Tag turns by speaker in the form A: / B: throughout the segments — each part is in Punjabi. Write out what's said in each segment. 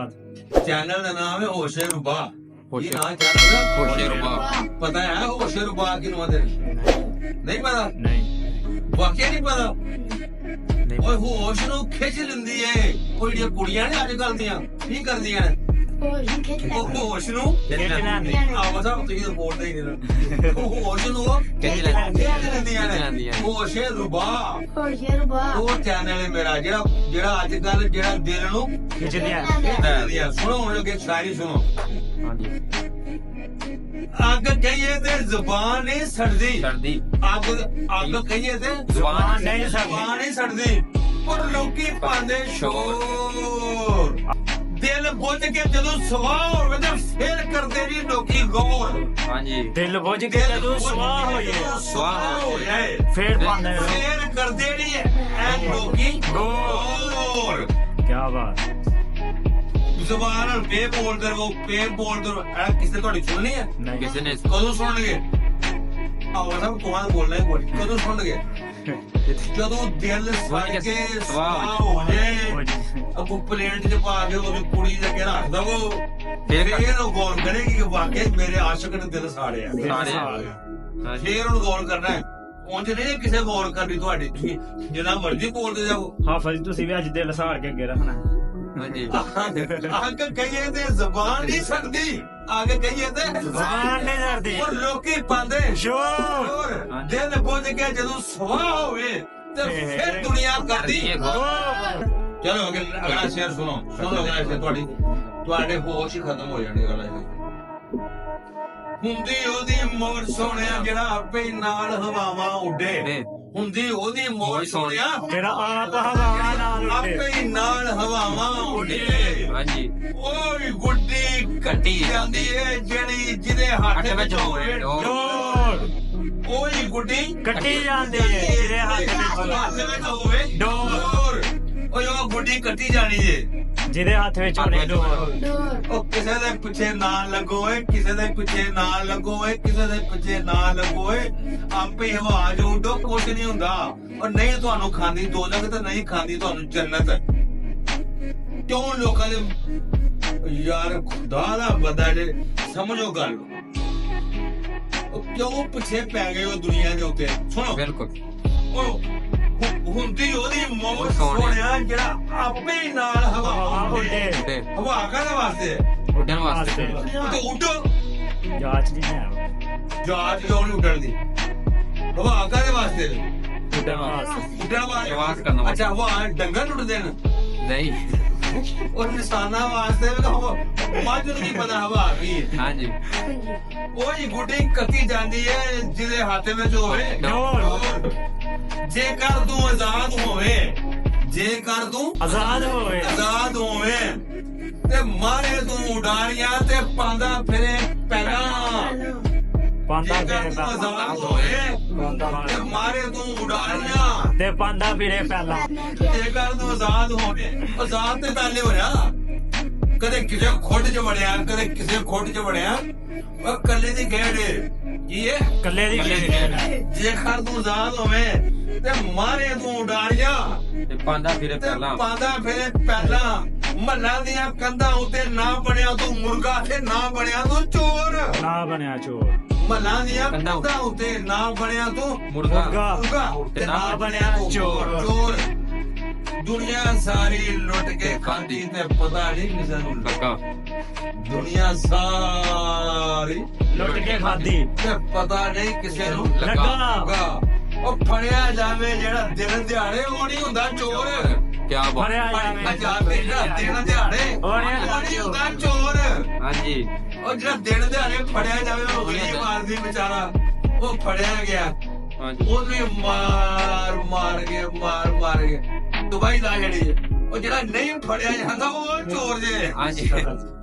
A: चैनल का नाम है होशे रुबा। ये नाम चैनल का
B: होशे रुबा।
A: पता है होशे रुबा की नहीं पता?
B: नहीं
A: वाकई नहीं पता। ओए होश ਨੂੰ ਖਿੱਚ ਲੈਂਦੀ ਏ ਉਹ ਜਿਹੜੀਆਂ ਕੁੜੀਆਂ ਨੇ ਅੱਜ ਕੱਲ ਦੀਆਂ ਕੀ ਕਰਦੀਆਂ ਨੇ ਉਹ ਹੋਸ਼ ਨੂੰ
B: ਖਿੱਚ ਲੈਂਦੀ
A: ਆਵਾਜ਼ ਆ ਤੁਸੀਂ ਤਾਂ ਬੋਲਦੇ ਹੀ ਨਹੀਂ ਉਹ ਹੋਸ਼ ਨੂੰ
B: ਖਿੱਚ
A: ਲੈਂਦੀਆਂ ਨੇ ਹੋਸ਼ੇ ਰੁਬਾ ਉਹ ਚੈਨਲ ਹੈ ਮੇਰਾ ਜਿਹੜਾ ਅੱਜ ਕੱਲ ਜਿਹੜਾ ਦਿਲ ਨੂੰ ਖਿੱਚਦੀਆਂ ਸੁਣੋ ਹੁਣ ਅੱਗੇ ਸ਼ਾਇਰੀ ਸੁਣੋ। ਅੱਗ ਕਹੀਏ ਤੇ ਜ਼ੁਬਾਨ ਨਹੀਂ ਸੜਦੀ ਅੱਗ ਕਹੀਏ ਤੇ
B: ਜ਼ੁਬਾਨ
A: ਨਹੀਂ ਸੜਦੀ ਪਰ ਲੋਕੀ ਪਾਉਂਦੇ ਸ਼ੋਰ ਦਿਲ ਬੁੱਝ ਕੇ ਜਦੋਂ ਸਵਾਹ ਹੋਵੇ ਤੇ ਫੇਰ ਕਰਦੇ ਨਹੀਂ ਲੋਕੀ ਗੌਰ।
B: ਹਾਂਜੀ
C: ਦਿਲ ਬੁੱਝ ਕੇ ਜਦੋਂ ਸਵਾਹ ਹੋ ਜਾਏ ਫੇਰ ਪਾਉਂਦੇ
A: ਫੇਰ ਕਰਦੇ ਨਹੀਂ ਐ ਲੋਕੀ ਗੌਰ।
C: ਕੀ ਬਾਤ
A: ਜ਼ੁਬਾਨ ਨਾਲ ਪੇ ਬੋਲਦੇ ਰਹੋ ਐ ਕਿਸੇ ਤੁਹਾਡੀ ਸੁਣਨੀ ਹੈ
C: ਨਹੀਂ
B: ਕਿਸੇ ਨੇ
A: ਕਦੋਂ ਸੁਣਨਗੇ ਆਵਾਜ਼ ਸਭ ਤੁਹਾਨੂੰ ਬੋਲਣਾ ਹੈ ਕੋਈ ਕਦੋਂ ਸੁਣਨਗੇ ਜਦੋਂ ਦਿਲ ਸੜ ਕੇ ਸਵਾਹ ਹੋ ਜਾਏ ਅਬੂ ਪਲੇਟ ਚ ਪਾ ਕੇ ਉਹਦੀ ਕੁੜੀ ਦੇ ਅੱਗੇ ਰੱਖ ਦਵੋ ਫੇਰ ਉਹ ਗੌਰ ਕਰੇਗੀ ਕਿ ਵਾਕਈ ਮੇਰੇ ਆਸ਼ਿਕ ਨੇ ਦਿਲ ਸਾੜਿਆ ਫੇਰ ਉਹਨੂੰ ਗੌਰ ਕਰਨਾ ਹੈ ਉਂਝ ਨਹੀਂ ਕਿਸੇ ਗੌਰ ਕਰਨੀ ਤੁਹਾਡੀ ਤੁਸੀਂ ਜਿੰਨਾ ਮਰਜ਼ੀ ਬੋਲਦੇ ਜਾਓ।
C: ਹਾਫਿਜ਼ ਤੁਸੀਂ ਵੀ ਅੱਜ ਦਿਲ ਸਾੜ ਕੇ ਅੱਗੇ ਰੱਖਣਾ।
B: ਹਾਂਜੀ
A: ਅੱਗ ਕਹੀਏ ਤੇ ਜ਼ਬਾਨ ਨਹੀਂ ਸਕਦੀ ਅੱਗ ਕਹੀਏ ਤੇ
C: ਜ਼ਬਾਨ ਨਹੀਂ ਸੜਦੀ
A: ਪਰ ਲੋਕੀ ਪਾਉਂਦੇ
C: ਸ਼ੋਰ
A: ਦਿਲ ਬੁੱਝ ਕੇ ਜਦੋਂ ਸਵਾਹ ਹੋਵੇ ਤੇ ਫਿਰ ਦੁਨੀਆ ਕਰਦੀ। ਚਲੋ ਅਗਲਾ ਸ਼ੇਰ ਸੁਣੋ ਅਗਲਾ ਸ਼ੇਰ ਤੁਹਾਡੇ ਹੋਸ਼ ਹੀ ਖਤਮ ਹੋ ਜਾਣੇ ਅਗਲਾ ਸ਼ੇਰ। ਹੁੰਦੀ ਉਹਦੀ ਮੌਜ ਸੋਹਣਿਆ ਜਿਹੜਾ ਆਪੇ ਨਾਲ ਹਵਾਵਾਂ ਉੱਡੇ ਹੁੰਦੀ ਉਹਦੀ ਮੌਜ ਸੋਹਣਿਆ
C: ਜਿਹੜਾ ਆਪ ਹਵਾਵਾਂ ਨਾਲ ਉੱਡੇ
A: ਆਪੇ ਨਾਲ ਹਵਾਵਾਂ ਉੱਡੇ।
B: ਹਾਂਜੀ
A: ਓਏ ਗੁੱਡੀ ਕੱਟੀ ਜਾਂਦੀ ਏ ਜਿਹੜੀ ਜਿਹਦੇ ਹੱਥ ਵਿੱਚ ਹੋਵੇ
C: ਡੋਰ
A: ਓਏ ਗੁੱਡੀ
C: ਕੱਟੀ ਜਾਂਦੀ ਏ ਜਿਹਦੇ ਹੱਥ
A: ਵਿੱਚ ਹੋਵੇ
C: ਡੋਰ
A: ਓਏ ਉਹ ਗੁੱਡੀ ਕੱਟੀ ਜਾਣੀ ਜੇ
C: ਜਿਹਦੇ ਹੱਥ ਵਿੱਚ ਹੋਵੇ ਡੋਰ।
A: ਉਹ ਕਿਸੇ ਦੇ ਪਿੱਛੇ ਨਾ ਲੱਗੋ ਏ ਕਿਸੇ ਦੇ ਪਿੱਛੇ ਨਾ ਲੱਗੋ ਏ ਕਿਸੇ ਦੇ ਪਿੱਛੇ ਨਾ ਲੱਗੋ ਏ ਆਪੇ ਹਵਾ ਜੋ ਉੱਡੋ ਕੁਛ ਨਹੀਂ ਹੁੰਦਾ। ਔਰ ਨਹੀਂ ਤੁਹਾਨੂੰ ਖਾਂਦੀ ਦੋਜ਼ਖ ਤੇ ਨਹੀਂ ਖਾਂਦੀ ਤੁਹਾਨੂੰ ਜੰਨਤ। ਕਿਉਂ ਲੋਕਾਂ ਦੇ ਯਾਰ ਖੁਦਾ ਦਾ ਬੰਦਾ ਜੇ ਸਮਝੋ ਗੱਲ ਉਹ ਕਿਉਂ ਪਿੱਛੇ ਪੈ ਗਏ ਉਹ ਦੁਨੀਆ ਦੇ ਉੱਤੇ। ਸੁਣੋ
B: ਬਿਲਕੁਲ
A: ਉਹ ਹੁੰਦੀ ਉਹਦੀ ਮੌਤ ਸੋਹਣਿਆ ਜਿਹੜਾ ਆਪੇ ਨਾਲ ਹਵਾ ਉੱਡੇ। ਹਵਾ ਕਾਹਦੇ ਵਾਸਤੇ
B: ਉੱਡਣ ਵਾਸਤੇ
A: ਤੇ ਉੱਡੋ
C: ਜਾਂਚ ਨਹੀਂ ਹੈ
A: ਜਹਾਜ਼ ਕਿਉਂ ਨਹੀਂ ਉੱਡਣ ਦੀ ਹਵਾ ਕਾਹਦੇ ਵਾਸਤੇ
C: ਉੱਡਣ ਵਾਸਤੇ
A: ਉੱਡਣ
B: ਪ੍ਰਵਾਸ
A: ਵਾਸਤੇ।
B: ਕਰਨ ਵਾਸਤੇ।
A: ਅੱਛਾ ਹਵਾ ਡੰਗਰ ਉੱਡਦੇ ਨੇ
B: ਨਹੀਂ
A: ਉਹ ਇਨਸਾਨਾਂ ਵਾਸਤੇ ਵੀ ਹਵਾ ਮੱਝ ਨੂੰ ਨਹੀਂ ਪਤਾ ਹਵਾ ਵੀ
B: ਹਾਂਜੀ
A: ਉਹ ਹੀ ਗੁੱਡੀ ਕੱਟੀ ਜਾਂਦੀ ਹੈ ਜਿਹਦੇ ਹੱਥ ਵਿੱਚ ਹੋਵੇ
C: ਡੋਰ।
A: ਜੇਕਰ ਤੂੰ ਆਜ਼ਾਦ ਹੋਵੇ
C: ਆਜ਼ਾਦ ਹੋਵੇ
A: ਤੇ ਮਾਰੇ ਤੂੰ ਉਡਾਰੀਆਂ ਤੇ ਪਾਉਂਦਾ ਫਿਰੇ ਪਹਿਲਾਂ
C: ਪਾਂਦਾ
A: ਜੇਕਰ
C: ਫਿਰੇ
A: ਤੂੰ ਆਜ਼ਾਦ ਹੋਵੇ ਤੇ ਮਾਰੇ ਤੂੰ ਉਡਾਰੀਆਂ
C: ਤੇ ਪਾਂਦਾ ਫਿਰੇ ਪਹਿਲਾਂ
A: ਜੇਕਰ ਤੂੰ ਆਜ਼ਾਦ ਹੋਵੇ ਆਜ਼ਾਦ ਤੇ ਪਹਿਲੇ ਹੋ ਜਾ ਕਦੇ ਕਿਸੇ ਖੁੱਡ 'ਚ ਵੜਿਆ ਕਦੇ ਕਿਸੇ ਖੁੱਡ 'ਚ ਵੜਿਆ ਉਹ ਕੱਲੇ ਦੀ ਖੇਡ ਕੀ ਹੈ
C: ਕੱਲੇ ਦੀ
A: ਜੇਕਰ ਤੂੰ ਆਜ਼ਾਦ ਹੋਵੇ ਤੇ ਮਾਰੇ ਤੂੰ ਉਡਾਰੀਆਂ
B: ਤੇ ਪਾਂਦਾ ਫਿਰੇ
A: ਤੇ
B: ਪਹਿਲਾਂ
A: ਪਾਉਂਦਾ ਫਿਰੇ ਪਹਿਲਾਂ ਮਹੱਲਾਂ ਦੀਆਂ ਕੰਧਾਂ ਉੱਤੇ ਨਾ ਬਣਿਆ ਤੂੰ ਮੁਰਗਾ ਤੇ ਨਾ ਬਣਿਆ ਤੂੰ ਚੋਰ।
C: ਨਾ ਬਣਿਆ ਚੋਰ
A: ਮਹੱਲਾਂ ਦੀਆਂ ਕੰਧਾਂ ਉੱਤੇ ਨਾ ਬਣਿਆ ਤੂੰ
B: ਮੁਰਗਾ
A: ਤੇ
C: ਨਾ ਬਣਿਆ ਚੋਰ।
A: ਦੁਨੀਆ ਸਾਰੀ ਲੁੱਟ ਕੇ ਖਾਂਦੀ ਤੇ ਪਤਾ ਨਹੀਂ ਕਿਸੇ ਨੂੰ
B: ਲੱਗਾ
A: ਦੁਨੀਆ ਸਾਰੀ
C: ਲੁੱਟ ਕੇ ਖਾਦੀ
A: ਤੇ ਪਤਾ ਨਹੀਂ ਕਿਸੇ ਨੂੰ
C: ਲੱਗਾ।
A: ਉਹ ਫੜਿਆ ਜਾਵੇ ਜਿਹੜਾ ਦਿਨ ਦਿਹਾੜੇ ਉਹ ਨਹੀਂ ਹੁੰਦਾ ਚੋਰ।
B: ਕਿਆ ਬਾਤ
C: ਫੜਿਆ ਜਾਵੇ
A: ਦਿਨ ਦਿਹਾੜੇ ਉਹ ਨਹੀਂ ਹੁੰਦਾ ਚੋਰ।
B: ਹਾਂਜੀ
A: ਉਹ ਜਿਹੜਾ ਦਿਨ ਦਿਹਾੜੇ ਫੜਿਆ ਜਾਵੇ ਉਹ ਗੋਲੀ ਮਾਰਦੀ ਵਿਚਾਰਾ ਉਹ ਫੜਿਆ ਗਿਆ
B: ਹਾਂਜੀ
A: ਉਹਨੂੰ ਮਾਰ ਕੇ ਦੁਬਈ ਦਾ ਜਿਹੜੀ ਉਹ ਜਿਹੜਾ ਨਹੀਂ ਫੜਿਆ ਜਾਂਦਾ ਉਹ ਚੋਰ ਜੇ।
B: ਹਾਂਜੀ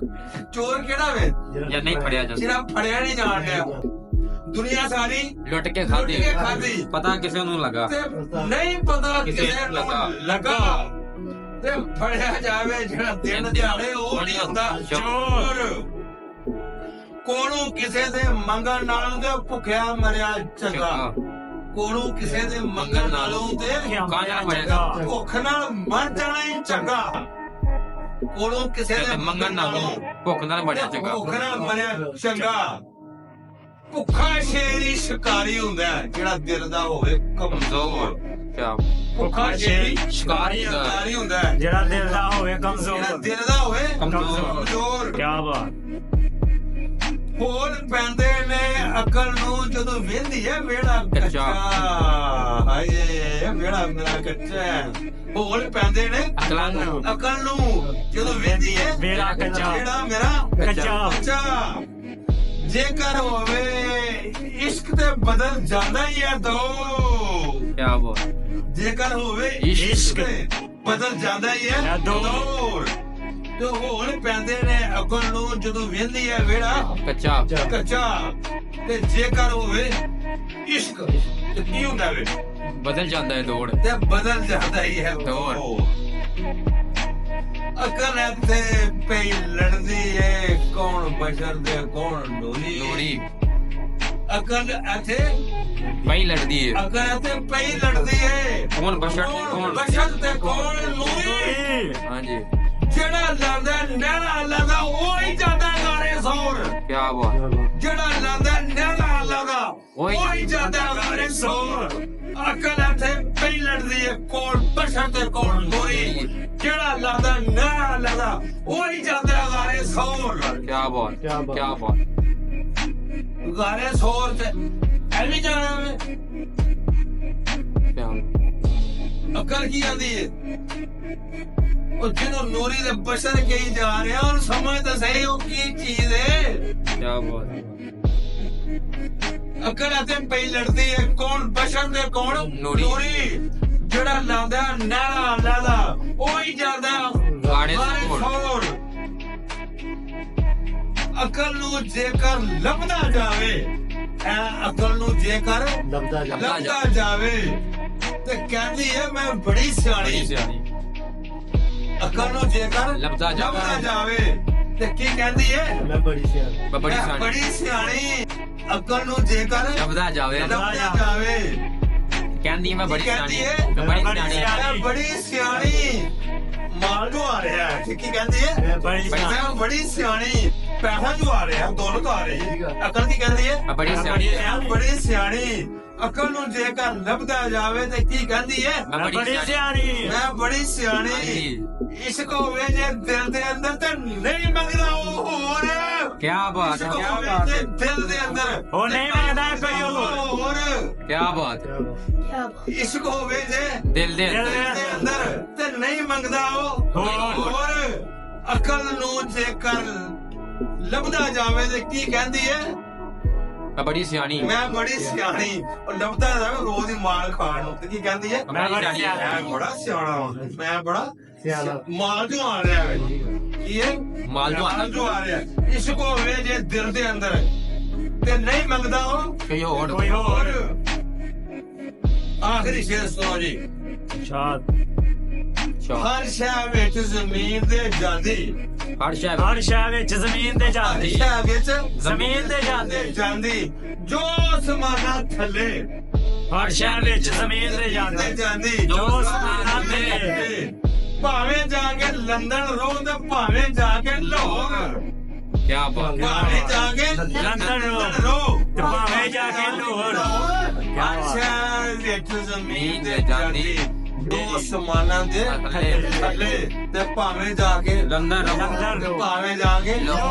A: ਚੋਰ ਕਿਹੜਾ ਵੇ
B: ਜਾਂ ਨਹੀਂ ਫੜਿਆ ਜਾਂਦਾ
A: ਜਿਹੜਾ ਫੜਿਆ ਨਹੀਂ ਜਾਣ ਡਿਆ। ਦੁਨੀਆ ਸਾਰੀ
B: ਲੁੱਟ ਕੇ ਖਾਦੀ
A: ਖਾਦੀ
B: ਪਤਾ ਕਿਸੇ ਨੂੰ ਲੱਗਾ
A: ਤੇ ਨਹੀਂ ਪਤਾ ਕਿਸੇ ਨੂੰ ਲੱਗਾ ਤੇ ਫੜਿਆ ਜਾਵੇ ਜਿਹੜਾ ਦਿਨ ਦਿਹਾੜੇ ਉਹ ਨਹੀਂ ਹੁੰਦਾ ਚੋਰ। ਕੋਲੋਂ ਕਿਸੇ ਦੇ ਮੰਗਣ ਨਾਲੋਂ ਤੇ ਭੁੱਖਿਆ ਮਰਿਆ ਚੰਗਾ ਕੋਲੋਂ ਕਿਸੇ ਦੇ ਮੰਗਣ ਨਾਲੋਂ ਤੇ
B: ਕਾਇਆ ਮਰੇਗਾ
A: ਭੁੱਖ ਨਾਲ ਮਰ ਜਾਣਾ ਹੀ ਚੰਗਾ। ਕੋਲੋਂ ਕਿਸੇ ਦੇ
B: ਮੰਗਣ ਨਾ ਭੁੱਖ ਨਾਲ ਬੜਿਆ ਚੰਗਾ
A: ਭੁੱਖ ਨਾਲ ਮਰਿਆ ਚੰਗਾ। ਭੁੱਖਾ ਸ਼ੇਰ ਹੀ ਸ਼ਿਕਾਰੀ ਹੁੰਦਾ ਹੈ, ਜਿਹੜਾ ਦਿਲ ਦਾ ਹੋਵੇ ਕਮਜ਼ੋਰ।
B: ਕਿਆ
A: ਭੁੱਖਾ ਸ਼ੇਰ ਹੀ
B: ਸ਼ਿਕਾਰੀ ਹੁੰਦਾ ਹੈ।
A: ਸ਼ਿਕਾਰੀ ਹੁੰਦਾ ਹੈ,
C: ਜਿਹੜਾ ਦਿਲ ਦਾ ਹੋਵੇ
A: ਜਿਹੜਾ
C: ਕਮਜ਼ੋਰ।
A: ਦਿਲ ਦਾ ਹੋਵੇ
B: ਕਮਜ਼ੋਰ।
A: ਕਮਜ਼ੋਰ।
C: ਕੀ ਬਾਤ।
A: ਹੋਲ ਪੈਂਦੇ ਨੇ ਅਕਲ ਨੂੰ ਜਦੋਂ ਵੇਂਦੀ ਹੈ ਵੇੜਾ
B: ਕੱਚਾ।
A: ਕੱਚਾ। ਹਾਏ ਵੇੜਾ ਮੇਰਾ ਕੱਚਾ ਹੈ। ਹੋਲ ਪੈਂਦੇ ਨੇ
B: ਅਕਲਾਂ ਨੂੰ
A: ਅਕਲ ਨੂੰ ਜਦੋਂ ਵੇਂਦੀ ਹੈ
C: ਵੇੜਾ ਕੱਚਾ।
A: ਵੇੜਾ ਮੇਰਾ
C: ਕੱਚਾ।
A: ਕੱਚਾ। ਜੇਕਰ ਹੋਵੇ ਇਸ਼ਕ ਤੇ ਬਦਲ ਜਾਂਦਾ ਹੀ ਹੈ ਦੋ।
B: ਕਿਆ ਬਾਤ।
A: ਜੇਕਰ ਹੋਵੇ
B: ਇਸ਼ਕ
A: ਤੇ ਬਦਲ ਜਾਂਦਾ ਹੀ ਹੈ ਦੌਰ। ਤੇ ਹੋਲ ਪੈਂਦੇ ਨੇ ਅਕਲ ਨੂੰ ਜਦੋਂ ਵੇਂਦੀ ਹੈ ਵੇੜਾ
B: ਕੱਚਾ
A: ਕੱਚਾ। ਤੇ ਜੇਕਰ ਹੋਵੇ ਇਸ਼ਕ ਤੇ ਕੀ ਹੁੰਦਾ ਵੇ
B: ਬਦਲ ਜਾਂਦਾ ਹੈ ਦੌੜ।
A: ਤੇ ਬਦਲ ਜਾਂਦਾ ਹੀ ਹੈ
B: ਦੌਰ।
A: ਅਕਲ ਇੱਥੇ ਪਈ ਲੜਦੀ ਏ ਕੌਣ ਬਸ਼ਰ ਦੇ ਕੌਣ ਲੋਰੀ।
B: ਲੋਰੀ
A: ਅਕਲ ਇੱਥੇ
B: ਪਈ ਲੜਦੀ ਹੈ।
A: ਅਕਲ ਇੱਥੇ ਪਈ ਲੜਦੀ ਏ
B: ਕੌਣ ਬਸ਼ਰ ਤੇ ਕੌਣ
A: ਬਸ਼ਰ ਤੇ ਕੌਣ ਲੋਰੀ।
B: ਹਾਂਜੀ
A: ਜਿਹੜਾ ਲੜਦਾ ਨਹਿਰਾ ਲਗਾ ਉਹ ਹੀ ਜਾਂਦਾ ਗਾਰੇ ਸੌਰ।
B: ਕਿਆ ਬਾਤ।
A: ਜਿਹੜਾ ਲੜਦਾ ਨਹਿਰਾ ਲਗਾ
B: ਉਹੀ
A: ਉਹ ਹੀ ਜਾਂਦਾ ਗਾਰੇ ਸੌਰ। ਅਕਲ ਇੱਥੇ ਪਈ ਲੜਦੀ ਏ ਕੌਣ ਬਸ਼ਰ ਤੇ ਕੌਣ ਲੋਰੀ। ਜਿਹੜਾ ਲੜਦਾ ਨਹਿਰਾ ਲਗਾ ਉਹ ਹੀ ਜਾਂਦਾ ਗਾਰੇ ਸੌਰ।
B: ਕਿਆ ਬਾਤ। ਕਿਆ ਬਾਤ।
A: ਗਾਰੇ ਸੌਰ ਤੇ ਐਵੇਂ ਜਾਣਾ ਵੇ।
B: ਕਿਆ
A: ਅਕਲ ਕੀ ਆਂਦੀ ਏ ਉਹ ਜਦੋਂ ਨੂਰੀ ਦੇ ਬਸ਼ਰ ਕਹੀ ਜਾ ਰਿਹਾ ਉਹਨੂੰ ਸਮਝ ਤਾਂ ਸਹੀ ਉਹ ਕੀ ਚੀਜ਼ ਏ।
B: ਕਿਆ ਬਾਤ।
A: ਅਕਲ ਅਤੇ ਪਈ ਲੜਦੀ ਏ ਕੌਣ ਬਸ਼ਰ ਤੇ ਕੌਣ
B: ਨੂਰੀ।
A: ਜਿਹੜਾ ਲਾਂਦਾ ਨਾਲਾ ਲਾਲਾ ਉਹ ਹੀ ਜਾਂਦਾ
B: ਗਾੜੇ
A: ਗਾੜੇ ਸੌਰ। ਅਕਲ ਨੂੰ ਜੇਕਰ ਲੱਭਦਾ ਜਾਵੇ ਅਕਲ ਨੂੰ ਜੇਕਰ
C: ਲੱਭਦਾ
A: ਲੱਭਦਾ ਜਾਵੇ ਤੇ ਕਹਿੰਦੀ ਏ ਮੈਂ ਬੜੀ ਸਿਆਣੀ। ਅਕਲ ਨੂੰ ਜੇਕਰ
B: ਲੱਭਦਾ
A: ਜਾਵੇ ਤੇ ਕੀ ਕਹਿੰਦੀ ਏ
C: ਮੈਂ ਬੜੀ ਸਿਆਣੀ।
B: ਬੜੀ
A: ਮੈਂ
B: ਸਾਣੀ
A: ਬੜੀ ਸਿਆਣੀ। ਅਕਲ ਨੂੰ ਜੇਕਰ
B: ਲੱਭਦਾ ਜਾਵੇ
A: ਲੱਭਦਾ ਜਾਵੇ
B: ਕਹਿੰਦੀ ਮੈਂ ਬੜੀ
A: ਕਹਿੰਦੀ
B: ਸਿਆਣੀ
A: ਏ
B: ਮੈਂ ਬੜੀ ਸਿਆਣੀ
A: ਮੈਂ ਬੜੀ ਸਿਆਣੀ। ਮਾਲ ਜੋ ਆ ਰਿਹਾ ਹੈ ਕੀ ਕਹਿੰਦੀ ਏ
C: ਮੈਂ ਬੜੀ ਸਿਆਣੀ।
A: ਮੈਂ ਬੜੀ ਸਿਆਣੀ। ਪੈਸਾ ਜੋ ਆ ਰਿਹਾ ਦੌਲਤ ਆ ਰਹੀ ਅਕਲ ਕੀ ਕਹਿੰਦੀ ਏ
B: ਮੈਂ ਬੜੀ ਸਿਆਣੀ
A: ਮੈਂ ਬੜੀ ਸਿਆਣੀ। ਅਕਲ ਨੂੰ ਜੇਕਰ ਲੱਭਦਾ ਜਾਵੇ ਤੇ ਕੀ ਕਹਿੰਦੀ ਏ
B: ਮੈਂ
C: ਮੈਂ ਬੜੀ ਸਿਆਣੀ।
A: ਮੈਂ ਬੜੀ ਸਿਆਣੀ।
B: ਹਾਂਜੀ।
A: ਇਸ਼ਕ ਹੋਵੇ ਜੇ ਦਿਲ ਦੇ ਅੰਦਰ ਤੇ ਨਹੀਂ ਮੰਗਦਾ ਉਹ ਹੋਰ।
B: ਕਿਆ ਬਾਤ।
A: ਇਸ਼ਕ
B: ਕਿਆ
A: ਹੋਵੇ
B: ਬਾਤ।
A: ਜੇ ਦਿਲ ਦੇ ਅੰਦਰ
C: ਉਹ ਨਹੀਂ ਮੰਗਦਾ ਕੋਈ
A: ਹੋਰ।
B: ਕਿਆ ਬਾਤ।
A: ਇਸ਼ਕ ਹੋਵੇ ਜੇ
B: ਦਿਲ ਦੇ
C: ਦਿਲ
B: ਅੰਦਰ
A: ਦੇ ਅੰਦਰ ਤੇ ਨਹੀਂ ਮੰਗਦਾ ਉਹ ਹੋਰ। ਅਕਲ ਨੂੰ ਜੇਕਰ ਲੱਭਦਾ ਜਾਵੇ ਤੇ ਕੀ ਕਹਿੰਦੀ ਏ
B: ਮੈਂ ਬੜੀ ਸਿਆਣੀ
A: ਮੈਂ ਬੜੀ ਸਿਆਣੀ। ਉਹ ਲੱਭਦਾ ਜਾਵੇ ਰੋਜ਼ ਹੀ ਮਾਲ ਖਾਣ ਨੂੰ ਤੇ ਕੀ ਕਹਿੰਦੀ ਏ
C: ਮੈਂ ਬੜੀ ਸਿਆਣੀ।
A: ਮੈਂ ਬੜਾ ਸਿਆਣਾ ਹਾਂ। ਮੈਂ ਬੜਾ
C: ਸਿਆਣਾ।
A: ਮਾਲ ਜੋ ਆ ਰਿਹਾ ਵੇ ਕੀ ਏ
B: ਮਾਲ ਜੋ ਆ
A: ਰਿਹਾ। ਇਸ਼ਕ ਹੋਵੇ ਜੇ ਦਿਲ ਦੇ ਅੰਦਰ ਤੇ ਨਹੀਂ ਮੰਗਦਾ ਉਹ
B: ਕੋਈ ਹੋਰ
C: ਕੋਈ ਹੋਰ।
A: ਆਖਰੀ ਸ਼ੇਰ ਸੁਣੋ ਜੀ।
C: ਸ਼ਾਦ।
A: ਹਰ ਸ਼ੈ ਵਿੱਚ ਜ਼ਮੀਨ ਦੇ ਜਾਂਦੀ
B: ਹਰ ਸ਼ਹਿਰ
C: ਹਰ ਸ਼ਹਿਰ ਵਿੱਚ ਜ਼ਮੀਨ ਤੇ
A: ਹਰ
C: ਜਾਂਦੀ।
A: ਸ਼ੈ ਵਿੱਚ
C: ਜ਼ਮੀਨ ਤੇ ਜਾਂਦੀ।
A: ਜਾਂਦੀ ਜੋ ਸਮਾਨਾ ਥੱਲੇ
C: ਹਰ ਸ਼ਹਿਰ ਵਿੱਚ ਜ਼ਮੀਨ ਤੇ ਜਾਂਦੀ।
A: ਜਾਂਦੀ
C: ਜੋ ਸਮਾਨਾ ਥੱਲੇ।
A: ਭਾਵੇਂ ਜਾ ਕੇ ਲੰਡਨ ਰੋ ਤੇ ਭਾਵੇਂ ਜਾ ਕੇ ਲਾਹੌਰ।
B: ਕਿਆ ਬਾਤ।
A: ਭਾਵੇਂ ਜਾ ਕੇ
C: ਲੰਡਨ
A: ਰੋ
C: ਤੇ ਭਾਵੇਂ ਜਾ ਕੇ ਲਾਹੌਰ।
A: ਹਰ ਸ਼ਹਿਰ ਵਿੱਚ ਜ਼ਮੀਨ ਤੇ ਜਾਂਦੀ ਦੋ ਸਮਾਨਾਂ ਦੇ
B: ਥੱਲੇ।
A: ਥੱਲੇ ਤੇ ਭਾਵੇਂ ਜਾ ਕੇ
B: ਲੰਡਨ
C: ਲੰਡਨ
A: ਤੇ ਭਾਵੇਂ ਜਾ ਕੇ
B: ਲਾਹੌਰ।